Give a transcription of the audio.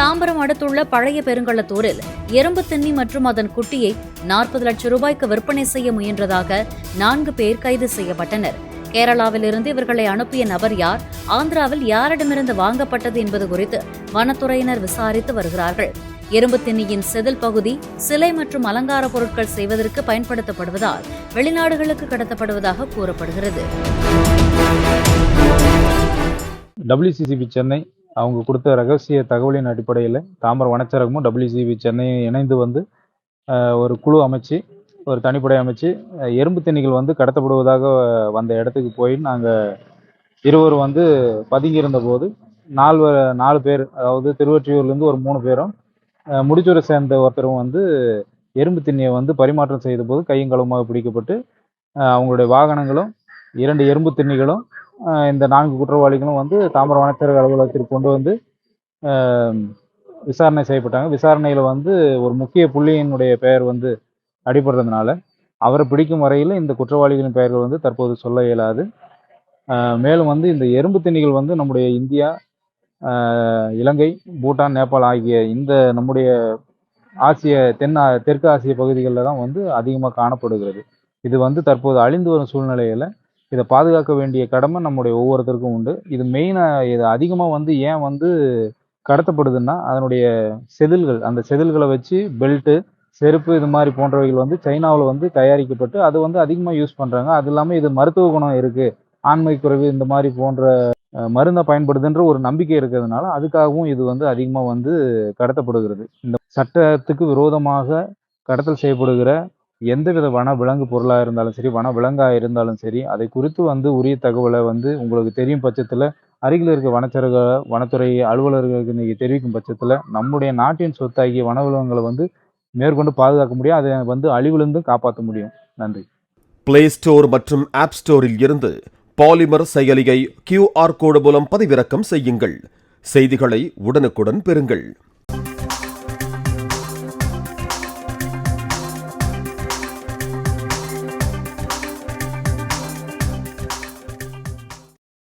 தாம்பரம் அடுத்துள்ள பழைய பெருங்களத்தூரில் எறும்பு தின்னி மற்றும் அதன் குட்டியை 40 லட்சம் ரூபாய்க்கு விற்பனை செய்ய முயன்றதாக 4 பேர் கைது செய்யப்பட்டனர். கேரளாவிலிருந்து இவர்களை அனுப்பிய நபர் யார், ஆந்திராவில் யாரிடமிருந்து வாங்கப்பட்டது என்பது குறித்து வனத்துறையினர் விசாரித்து வருகிறார்கள். எறும்பு தின்னியின் செதில் பகுதி சிலை மற்றும் அலங்கார பொருட்கள் செய்வதற்கு பயன்படுத்தப்படுவதால் வெளிநாடுகளுக்கு கடத்தப்படுவதாக கூறப்படுகிறது. WCCB சென்னை அவங்க கொடுத்த ரகசிய தகவலின் அடிப்படையில் தாம்பரம் வனச்சரகமும் WCCB சென்னையும் இணைந்து ஒரு குழு அமைச்சு, ஒரு தனிப்படை அமைச்சு எறும்பு தின்னிகள் கடத்தப்படுவதாக வந்த இடத்துக்கு போய் நாங்கள் இருவரும் பதுங்கியிருந்த போது 4 பேர், அதாவது திருவொற்றியூர்லேருந்து ஒரு 3 பேரும், முடிச்சூரை சேர்ந்த ஒருத்தரும் எறும்பு திண்ணியை பரிமாற்றம் செய்த போது கையும் களவுமாக பிடிக்கப்பட்டு அவங்களுடைய வாகனங்களும் 2 எறும்பு தின்னிகளும் இந்த 4 குற்றவாளிகளும் தாம்பரம் வனச்சரக அலுவலகத்திற்கு கொண்டு விசாரணை செய்யப்பட்டாங்க. விசாரணையில் ஒரு முக்கிய புள்ளியினுடைய பெயர் அடிபடுறதுனால அவரை பிடிக்கும் வரையில் இந்த குற்றவாளிகளின் பெயர்கள் தற்போது சொல்ல இயலாது. மேலும் இந்த எறும்பு தின்னிகள் நம்முடைய இந்தியா, இலங்கை, பூட்டான், நேபாள் ஆகிய இந்த நம்முடைய தெற்கு ஆசிய பகுதிகளில் தான் அதிகமாக காணப்படுகிறது. இது தற்போது அழிந்து வரும் சூழ்நிலையில் இதை பாதுகாக்க வேண்டிய கடமை நம்முடைய ஒவ்வொருத்தருக்கும் உண்டு. இது மெயினாக இது அதிகமாக ஏன் கடத்தப்படுதுன்னா அதனுடைய செதில்கள், அந்த செதில்களை வச்சு பெல்ட்டு, செருப்பு இது மாதிரி போன்றவைகள் சைனாவில் தயாரிக்கப்பட்டு அது அதிகமாக யூஸ் பண்ணுறாங்க. அது இல்லாமல் இது மருத்துவ குணம் இருக்குது, ஆண்மை குறைவு இந்த மாதிரி போன்ற மருந்தை பயன்படுதுன்ற ஒரு நம்பிக்கை இருக்கிறதுனால அதுக்காகவும் இது அதிகமாக கடத்தப்படுகிறது. இந்த சட்டத்துக்கு விரோதமாக கடத்தல் செய்யப்படுகிற எந்தவித வன விலங்கு பொருளாக இருந்தாலும் சரி, வன விலங்காக இருந்தாலும் சரி, அதை குறித்து உரிய தகவலை உங்களுக்கு தெரியும் பட்சத்தில் அருகில் இருக்க வனச்சரக வனத்துறை அலுவலர்களுக்கு நீங்கள் தெரிவிக்கும் பட்சத்தில் நம்முடைய நாட்டின் சொத்தாகிய வனவிலங்குகளை மேற்கொண்டு பாதுகாக்க முடியும். அதை அழிவிலிருந்து காப்பாற்ற முடியும். நன்றி. பிளே ஸ்டோர் மற்றும் ஆப் ஸ்டோரில் இருந்து பாலிமர் செயலியை QR கோடு மூலம் பதிவிறக்கம் செய்யுங்கள். செய்திகளை உடனுக்குடன் பெறுங்கள்.